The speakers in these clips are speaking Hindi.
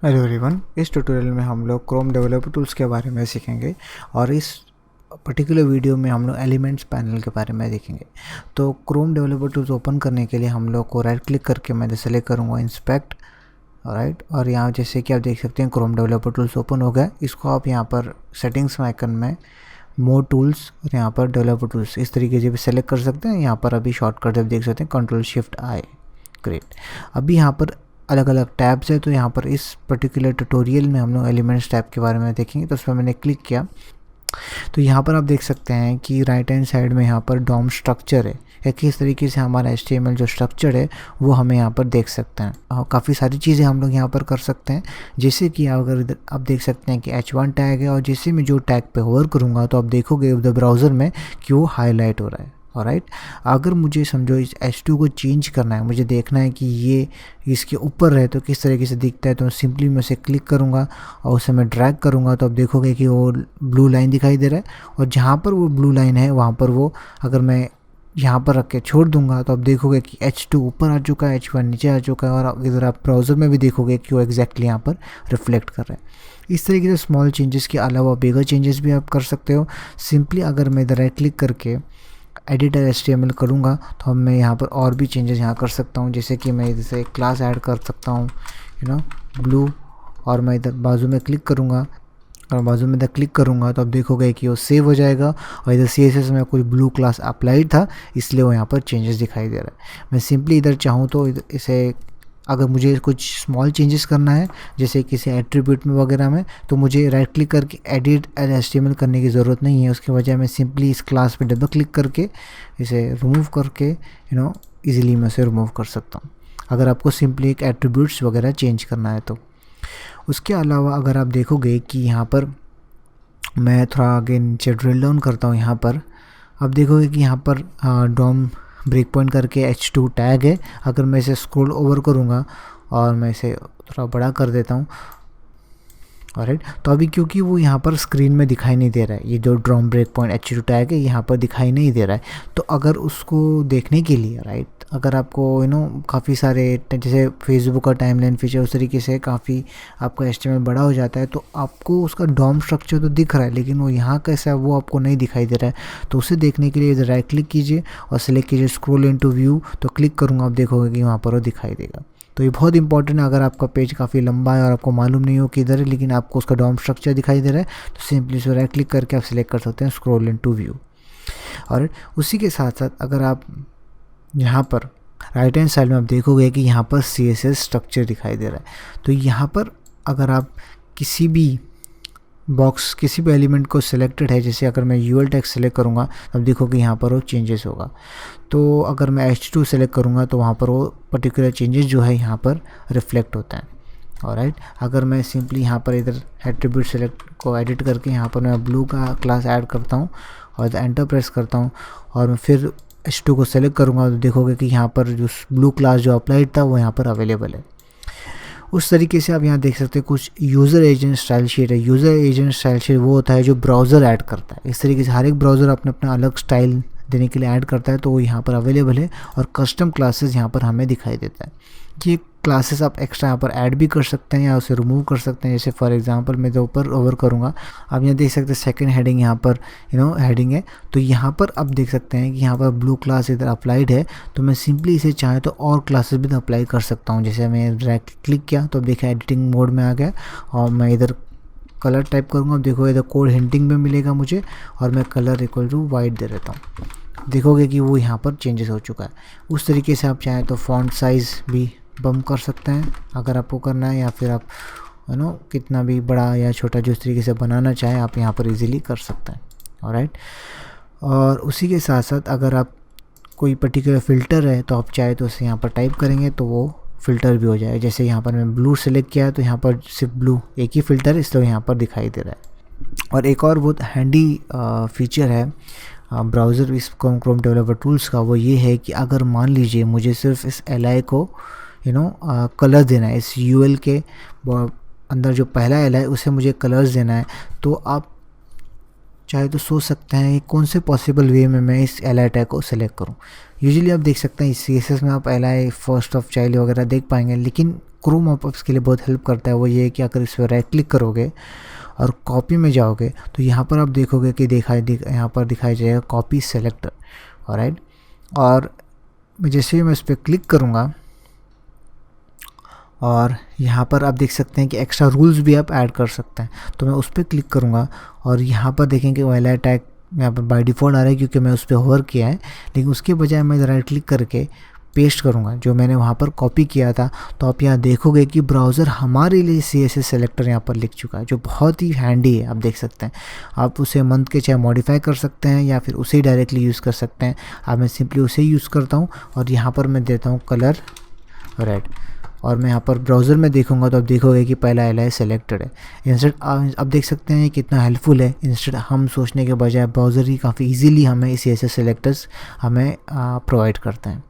हेलो एवरीवन, इस ट्यूटोरियल में हम लोग क्रोम डेवलपर टूल्स के बारे में सीखेंगे और इस पर्टिकुलर वीडियो में हम लोग एलिमेंट्स पैनल के बारे में देखेंगे। तो क्रोम डेवलपर टूल्स ओपन करने के लिए हम लोग को राइट क्लिक करके मैं सेलेक्ट करूँगा इंस्पेक्ट, राइट। और यहाँ जैसे कि आप देख सकते हैं क्रोम डेवलपर टूल्स ओपन हो गया। इसको आप यहाँ पर सेटिंग्स आइकन में मोर टूल्स और यहाँ पर डेवलपर टूल्स इस तरीके से भी सेलेक्ट कर सकते हैं। यहाँ पर अभी शॉर्टकट देख सकते हैं Ctrl+Shift+I। ग्रेट। अभी यहाँ पर अलग अलग टैब्स है, तो यहाँ पर इस पर्टिकुलर ट्यूटोरियल में हम लोग एलिमेंट्स टैब के बारे में देखेंगे। तो उस पर मैंने क्लिक किया तो यहाँ पर आप देख सकते हैं कि राइट हैंड साइड में यहाँ पर डॉम स्ट्रक्चर है, या किस तरीके से हमारा HTML जो स्ट्रक्चर है वो हमें यहाँ पर देख सकते हैं। काफ़ी सारी चीज़ें हम लोग यहाँ पर कर सकते हैं, जैसे कि अगर इधर आप देख सकते हैं कि H1 टैग है, और जैसे मैं जो टैग पे होवर करूँगा तो आप देखोगे उधर ब्राउज़र में कि वो हाईलाइट हो रहा है। ऑलराइट, अगर मुझे समझो इस H2 को चेंज करना है, मुझे देखना है कि ये इसके ऊपर रहे तो किस तरीके से दिखता है, तो सिंपली मैं उसे क्लिक करूँगा और उसे मैं ड्रैग करूँगा तो आप देखोगे कि वो ब्लू लाइन दिखाई दे रहा है। और जहाँ पर वो ब्लू लाइन है वहाँ पर वो अगर मैं यहाँ पर रख के छोड़ दूंगा तो आप देखोगे कि H2 ऊपर आ चुका है, H1 नीचे आ चुका है, और इधर आप ब्राउज़र में भी देखोगे कि वो एग्जैक्टली यहाँ पर रिफ्लेक्ट कर रहा है। इस तरीके से स्मॉल चेंजेस के अलावा बिगर चेंजेस भी आप कर सकते हो। सिंपली अगर मैं इधर राइट क्लिक करके एडिटर HTML करूँगा तो मैं यहाँ पर और भी चेंजेस यहाँ कर सकता हूँ, जैसे कि मैं जैसे क्लास ऐड कर सकता हूँ ब्लू, और मैं इधर बाजू में क्लिक करूँगा और बाजू में इधर क्लिक करूँगा तो आप देखोगे कि वो सेव हो जाएगा, और इधर CSS में कोई ब्लू क्लास अप्लाइड था इसलिए वो यहाँ पर चेंजेस दिखाई दे रहा है। मैं सिंपली इधर चाहूँ तो इसे अगर मुझे कुछ स्मॉल चेंजेस करना है जैसे किसी एट्रीब्यूट में वगैरह में, तो मुझे राइट क्लिक करके एडिट HTML करने की ज़रूरत नहीं है। उसके बजाय मैं सिंपली इस क्लास पे डबल क्लिक करके इसे रिमूव करके इजीली मैं इसे रिमूव कर सकता हूँ, अगर आपको सिंपली एक एट्रीब्यूट्स वगैरह चेंज करना है तो। उसके अलावा अगर आप देखोगे कि यहाँ पर मैं थोड़ा आगे नीचे ड्रिल डाउन करता हूँ, यहाँ पर आप देखोगे कि यहाँ पर डॉम ब्रेक पॉइंट करके H2 टैग है। अगर मैं इसे स्क्रॉल ओवर करूँगा और मैं इसे थोड़ा बड़ा कर देता हूँ, ऑलराइट, तो अभी क्योंकि वो यहाँ पर स्क्रीन में दिखाई नहीं दे रहा है, ये जो drawn break point H2 tag है यहाँ पर दिखाई नहीं दे रहा है। तो अगर उसको देखने के लिए, राइट, अगर आपको काफ़ी सारे जैसे फेसबुक का टाइमलाइन फीचर उस तरीके से काफ़ी आपका HTML बड़ा हो जाता है, तो आपको उसका डॉम स्ट्रक्चर तो दिख रहा है लेकिन वो यहाँ कैसा है वो आपको नहीं दिखाई दे रहा है। तो उसे देखने के लिए इधर राइट क्लिक कीजिए और सिलेक्ट कीजिए स्क्रॉल इनटू व्यू, तो क्लिक करूँगा आप देखोगे कि वहाँ पर वो दिखाई देगा। तो ये बहुत इंपॉर्टेंट है, अगर आपका पेज काफ़ी लंबा है और आपको मालूम नहीं हो किधर है लेकिन आपको उसका डॉम स्ट्रक्चर दिखाई दे रहा है, तो सिंपली इसे राइट क्लिक करके आप सिलेक्ट कर सकते हैं स्क्रॉल इनटू व्यू। और उसी के साथ साथ अगर आप यहाँ पर राइट हैंड साइड में आप देखोगे कि यहाँ पर CSS स्ट्रक्चर दिखाई दे रहा है। तो यहाँ पर अगर आप किसी भी बॉक्स किसी भी एलिमेंट को सिलेक्टेड है, जैसे अगर मैं UL टेक्स्ट सेलेक्ट करूँगा तब देखो कि यहाँ पर वो चेंजेस होगा। तो अगर मैं H2 सेलेक्ट करूँगा तो वहाँ पर वो पर्टिकुलर चेंजेस जो है यहाँ पर रिफ्लेक्ट होता है। ऑलराइट, अगर मैं सिंपली यहाँ पर इधर एट्रीब्यूट सेलेक्ट को एडिट करके यहाँ पर मैं ब्लू का क्लास ऐड करता हूँ और एंटर प्रेस करता हूँ और मैं फिर H2 को सेलेक्ट करूँगा तो देखोगे कि यहाँ पर जो ब्लू क्लास जो अप्लाइड था वो यहाँ पर अवेलेबल है। उस तरीके से आप यहाँ देख सकते हैं कुछ यूज़र एजेंट स्टाइल शीट है। यूज़र एजेंट स्टाइल शीट वो होता है जो ब्राउज़र ऐड करता है। इस तरीके से हर एक ब्राउज़र अपने अपना अलग स्टाइल देने के लिए ऐड करता है, तो वो यहाँ पर अवेलेबल है और कस्टम क्लासेस यहाँ पर हमें दिखाई देता है। ये क्लासेस आप एक्स्ट्रा यहाँ पर ऐड भी कर सकते हैं या उसे रिमूव कर सकते हैं। जैसे फॉर एग्जांपल मैं जो ऊपर ओवर करूँगा, आप यहाँ देख सकते हैं सेकंड हेडिंग यहाँ पर हेडिंग है, तो यहाँ पर आप देख सकते हैं कि यहाँ पर ब्लू क्लास इधर अप्लाइड है, तो मैं सिंपली इसे चाहे तो और क्लासेस भी अप्लाई कर सकता हूँ। जैसे मैं डायरेक्ट क्लिक किया तो देखा एडिटिंग मोड में आ गया और मैं इधर कलर टाइप करूँगा, देखो इधर कोड हिंटिंग में मिलेगा मुझे और मैं कलर इक्वल टू वाइट दे देता हूँ, देखोगे कि वो यहाँ पर चेंजेस हो चुका है। उस तरीके से आप चाहें तो फॉन्ट साइज़ भी बम कर सकते हैं अगर आपको करना है, या फिर आप कितना भी बड़ा या छोटा जिस तरीके से बनाना चाहें आप यहाँ पर इजीली कर सकते हैं। ऑलराइट, और उसी के साथ साथ अगर आप कोई पर्टिकुलर फ़िल्टर है तो आप चाहे तो उसे यहाँ पर टाइप करेंगे तो वो फ़िल्टर भी हो जाए। जैसे यहाँ पर मैं ब्लू सेलेक्ट किया है तो यहाँ पर सिर्फ ब्लू एक ही फ़िल्टर है इसलिए यहाँ पर दिखाई दे रहा है। और एक और बहुत हैंडी फीचर है ब्राउज़र इस क्रोम डेवलपर टूल्स का, वो ये है कि अगर मान लीजिए मुझे सिर्फ इस LI को कलर देना है, इस UL के अंदर जो पहला LI उसे मुझे कलर्स देना है, तो आप चाहे तो सोच सकते हैं कौन से पॉसिबल वे में मैं इस LI टैग को सेलेक्ट करूं। यूजुअली आप देख सकते हैं इस CSS में आप LI फर्स्ट ऑफ चाइल्ड वगैरह देख पाएंगे, लेकिन क्रोम ऑपअप्स के लिए बहुत हेल्प करता है वो ये है कि अगर इस पर राइट क्लिक करोगे और कॉपी में जाओगे तो यहाँ पर आप देखोगे कि यहाँ पर दिखाई जाएगा कॉपी सेलेक्टर। ऑलराइट, और जैसे ही मैं इस पर क्लिक करूँगा और यहाँ पर आप देख सकते हैं कि एक्स्ट्रा रूल्स भी आप ऐड कर सकते हैं। तो मैं उस पर क्लिक करूँगा और यहाँ पर देखेंगे वायला टैग यहाँ पर बाय डिफ़ॉल्ट आ रहा है क्योंकि मैं उस पर होवर किया है, लेकिन उसके बजाय मैं राइट क्लिक करके पेस्ट करूँगा जो मैंने वहाँ पर कॉपी किया था। तो आप यहाँ देखोगे कि ब्राउज़र हमारे लिए CSS सेलेक्टर यहाँ पर लिख चुका है, जो बहुत ही हैंडी है। आप देख सकते हैं, आप उसे मंथ के चाहे मॉडिफाई कर सकते हैं या फिर उसे डायरेक्टली यूज़ कर सकते हैं। अब मैं सिंपली उसे यूज़ करता हूँ और यहाँ पर मैं देता हूँ कलर रेड, और मैं यहाँ पर ब्राउज़र में देखूंगा तो आप देखोगे कि पहला LI सेलेक्टेड है। इंस्टेड आप देख सकते हैं कितना हेल्पफुल है। इंस्टेड हम सोचने के बजाय ब्राउज़र ही काफ़ी इजीली हमें CSS सेलेक्टर्स हमें प्रोवाइड करते हैं।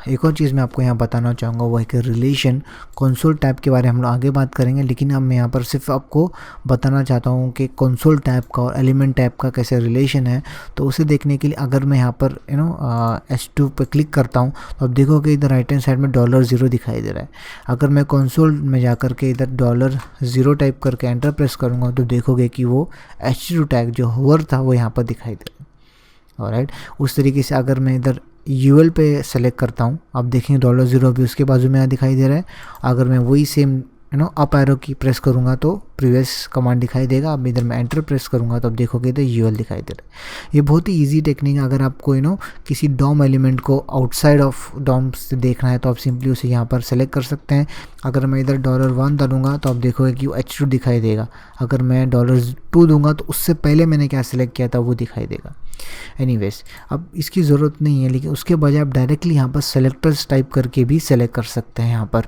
एक और चीज़ मैं आपको यहाँ बताना चाहूँगा वो है कि रिलेशन कंसोल टैब के बारे में हम लोग आगे बात करेंगे, लेकिन अब मैं यहाँ पर सिर्फ आपको बताना चाहता हूँ कि कंसोल टैब का और एलिमेंट टैब का कैसे रिलेशन है। तो उसे देखने के लिए अगर मैं यहाँ पर H2 पे क्लिक करता हूँ तो आप देखोगे इधर राइट हैंड साइड में $0 दिखाई दे रहा है। अगर मैं कंसोल में जा कर के इधर $0 टाइप करके एंटर प्रेस करूँगा तो देखोगे कि वो H2 टैग जो होवर था वो यहाँ पर दिखाई दे रहा है। ऑलराइट, उस तरीके से अगर मैं इधर UL पे सेलेक्ट करता हूँ, आप देखेंगे $0 भी उसके बाजू में यहाँ दिखाई दे रहा है। अगर मैं वही सेम अप एरो की प्रेस करूँगा तो प्रीवियस कमांड दिखाई देगा। अब इधर मैं एंटर प्रेस करूँगा तो आप देखोगे तो UL दिखाई दे रहा है। ये बहुत ही इजी टेक्निक है। अगर आपको किसी डॉम एलिमेंट को आउटसाइड ऑफ डॉम से देखना है तो आप सिंपली उसे यहाँ पर सेलेक्ट कर सकते हैं। अगर मैं इधर $1 डालूंगा तो आप देखोगे कि वो H2 दिखाई देगा। अगर मैं $2 दूंगा तो उससे पहले मैंने क्या सेलेक्ट किया था वो दिखाई देगा। एनीवेज, अब इसकी ज़रूरत नहीं है, लेकिन उसके बजाय आप डायरेक्टली यहाँ पर सेलेक्टर्स टाइप करके भी सेलेक्ट कर सकते हैं यहाँ पर।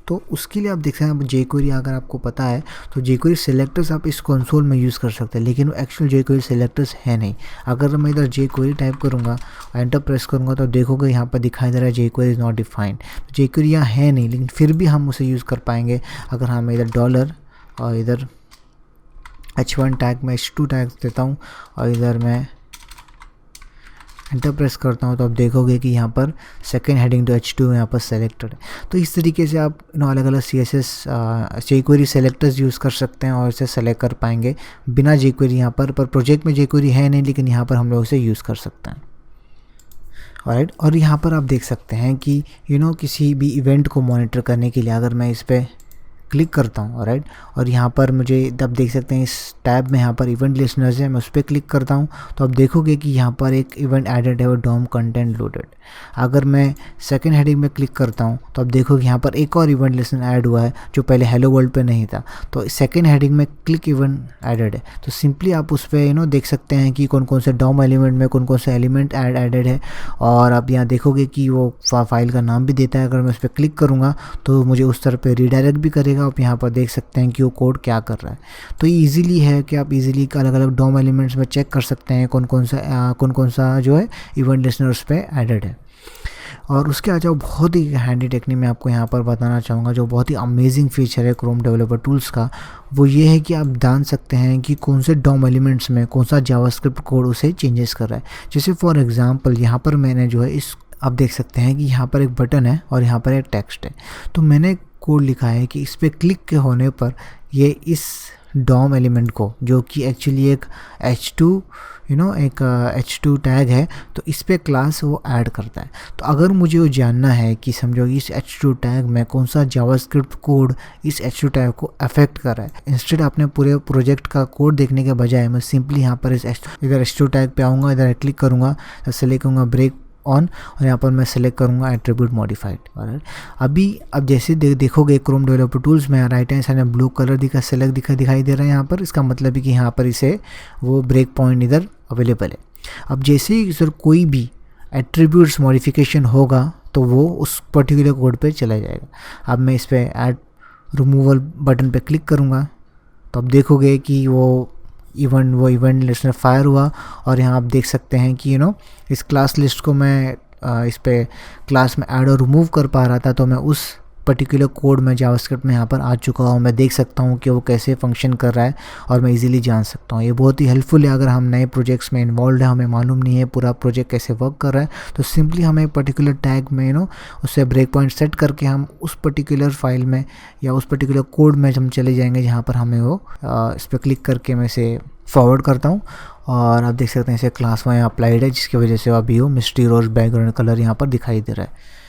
तो उसके लिए आप देख सकते हैं jQuery, अगर आपको पता है तो jQuery सेलेक्टर्स आप इस कंसोल में यूज़ कर सकते हैं, लेकिन वो एक्चुअल jQuery सेलेक्टर्स है नहीं। अगर मैं इधर jQuery टाइप करूँगा, एंटर प्रेस करूँगा तो देखोगे यहाँ पर दिखाई दे रहा है jQuery is not defined. jQuery यहाँ है नहीं, लेकिन फिर भी हम उसे यूज़ कर पाएंगे अगर हम इधर डॉलर और इधर H1 टैग में H2 टैग देता हूँ और इधर मैं एंटर प्रेस करता हूँ तो आप देखोगे कि यहाँ पर सेकेंड हेडिंग तो H2 यहाँ पर सेलेक्टेड है। तो इस तरीके से आप अलग अलग CSS jQuery सेलेक्टर्स यूज़ कर सकते हैं और इसे सेलेक्ट कर पाएंगे बिना jQuery यहाँ पर प्रोजेक्ट में jQuery है नहीं, लेकिन यहाँ पर हम लोग इसे यूज़ कर सकते हैं। ऑलराइट, और यहाँ पर आप देख सकते हैं कि किसी भी इवेंट को मॉनिटर करने के लिए अगर मैं इस पर क्लिक करता हूँ, राइट, और यहाँ पर मुझे आप देख सकते हैं इस टैब में यहाँ पर इवेंट लिस्टनर्स है, मैं उस पर क्लिक करता हूँ तो आप देखोगे कि यहाँ पर एक इवेंट एडेड है वो डॉम कंटेंट लोडेड। अगर मैं सेकंड हेडिंग में क्लिक करता हूँ तो आप देखोगे यहाँ पर एक और इवेंट लिस्टनर ऐड हुआ है जो पहले हेलो वर्ल्ड पे नहीं था। तो सेकंड हेडिंग में क्लिक इवेंट एडेड है, तो सिंपली आप उस पर देख सकते हैं कि कौन कौन से डॉम एलिमेंट में कौन कौन से एलिमेंट एडेड है, और आप यहाँ देखोगे कि वो फाइल का नाम भी देता है। अगर मैं उस पर क्लिक करूँगा तो मुझे उस तरह पर रीडायरेक्ट भी करेगा। आप यहाँ पर देख सकते हैं कि वो कोड क्या कर रहा है। तो ये ईजिली है कि आप इजीली अलग अलग डॉम एलिमेंट्स में चेक कर सकते हैं कौन कौन सा जो है इवेंट लिस्टनर उस पर एडेड है। और उसके आज बहुत ही हैंडी टेक्निक मैं आपको यहाँ पर बताना चाहूँगा जो बहुत ही अमेजिंग फीचर है क्रोम डेवलपर टूल्स का, वो ये है कि आप जान सकते हैं कि कौन से डॉम एलिमेंट्स में कौन सा जावास्क्रिप्ट कोड उसे चेंजेस कर रहा है। जैसे फॉर एग्जांपल यहाँ पर मैंने जो है आप देख सकते हैं कि यहाँ पर एक बटन है और यहाँ पर एक टेक्स्ट है। तो मैंने कोड लिखा है कि इस पर क्लिक के होने पर ये इस डॉम एलिमेंट को, जो कि एक्चुअली एक H2 H2 टैग है, तो इस पे क्लास वो ऐड करता है। तो अगर मुझे वो जानना है कि समझो इस H2 टैग में कौन सा जावास्क्रिप्ट कोड इस H2 टैग को अफेक्ट कर रहा है, इंस्टेड अपने पूरे प्रोजेक्ट का कोड देखने के बजाय मैं सिंपली यहाँ पर इधर H2 टैग पे आऊँगा, इधर क्लिक करूँगा, सेलेक्ट करूँगा ब्रेक ऑन, और यहाँ पर मैं सेलेक्ट करूँगा एट्रीब्यूट मॉडिफाइड। अब जैसे देखोगे क्रोम डेवलपर टूल्स में राइट हैंड साइड में ब्लू कलर दिखाई दे रहा है यहाँ पर। इसका मतलब है कि यहाँ पर इसे वो ब्रेक पॉइंट इधर अवेलेबल है। अब जैसे ही सर कोई भी एट्रीब्यूट्स मॉडिफिकेशन होगा तो वो उस पर्टिकुलर कोड पे चला जाएगा। अब मैं इस पर ऐड रिमूवल बटन पे क्लिक करूँगा तो अब देखोगे कि वो इवेंट लिस्टनर फायर हुआ, और यहाँ आप देख सकते हैं कि इस क्लास लिस्ट को मैं इस पे क्लास में ऐड और रिमूव कर पा रहा था, तो मैं उस पर्टिकुलर कोड में जावास्क्रिप्ट में यहाँ पर आ चुका हूँ, मैं देख सकता हूँ कि वो कैसे फंक्शन कर रहा है और मैं इजीली जान सकता हूँ। ये बहुत ही हेल्पफुल है अगर हम नए प्रोजेक्ट्स में इन्वॉल्व है, हमें मालूम नहीं है पूरा प्रोजेक्ट कैसे वर्क कर रहा है, तो सिंपली हमें पर्टिकुलर टैग में उससे ब्रेक पॉइंट सेट करके हम उस पर्टिकुलर फाइल में या उस पर्टिकुलर कोड में हम चले जाएंगे जहाँ पर हमें वो इस पर क्लिक करके मैं इसे फॉरवर्ड करता हूँ। और आप देख सकते हैं इसे क्लास में अप्लाइड है, जिसकी वजह से अभी वो मिस्ट्री रोज बैकग्राउंड कलर यहाँ पर दिखाई दे रहा है।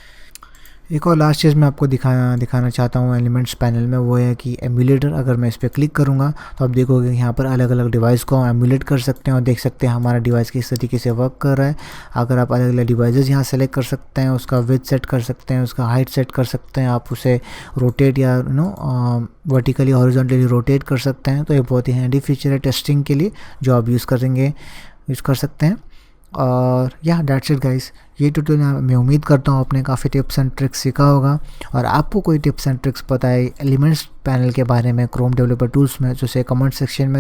एक और लास्ट चीज़ मैं आपको दिखाना चाहता हूँ एलिमेंट्स पैनल में, वो है कि एमुलेटर। अगर मैं इस पर क्लिक करूँगा तो आप देखोगे कि यहाँ पर अलग अलग डिवाइस को हम एमुलेट कर सकते हैं और देख सकते हैं हमारा डिवाइस किस तरीके से वर्क कर रहा है। अगर आप अलग अलग डिवाइसेस यहाँ सेलेक्ट कर सकते हैं, उसका विड्थ सेट कर सकते हैं, उसका हाइट सेट कर सकते हैं, आप उसे रोटेट या वर्टिकली हॉरिजॉन्टली रोटेट कर सकते हैं। तो ये बहुत ही हैंडी फीचर है टेस्टिंग के लिए जो आप यूज़ कर सकते हैं। और या दैट्स इट गाइस, ये ट्यूटोरियल मैं उम्मीद करता हूँ आपने काफ़ी टिप्स एंड ट्रिक्स सीखा होगा। और आपको कोई टिप्स एंड ट्रिक्स पता है एलिमेंट्स पैनल के बारे में क्रोम डेवलपर टूल्स में, तो उसे कमेंट सेक्शन में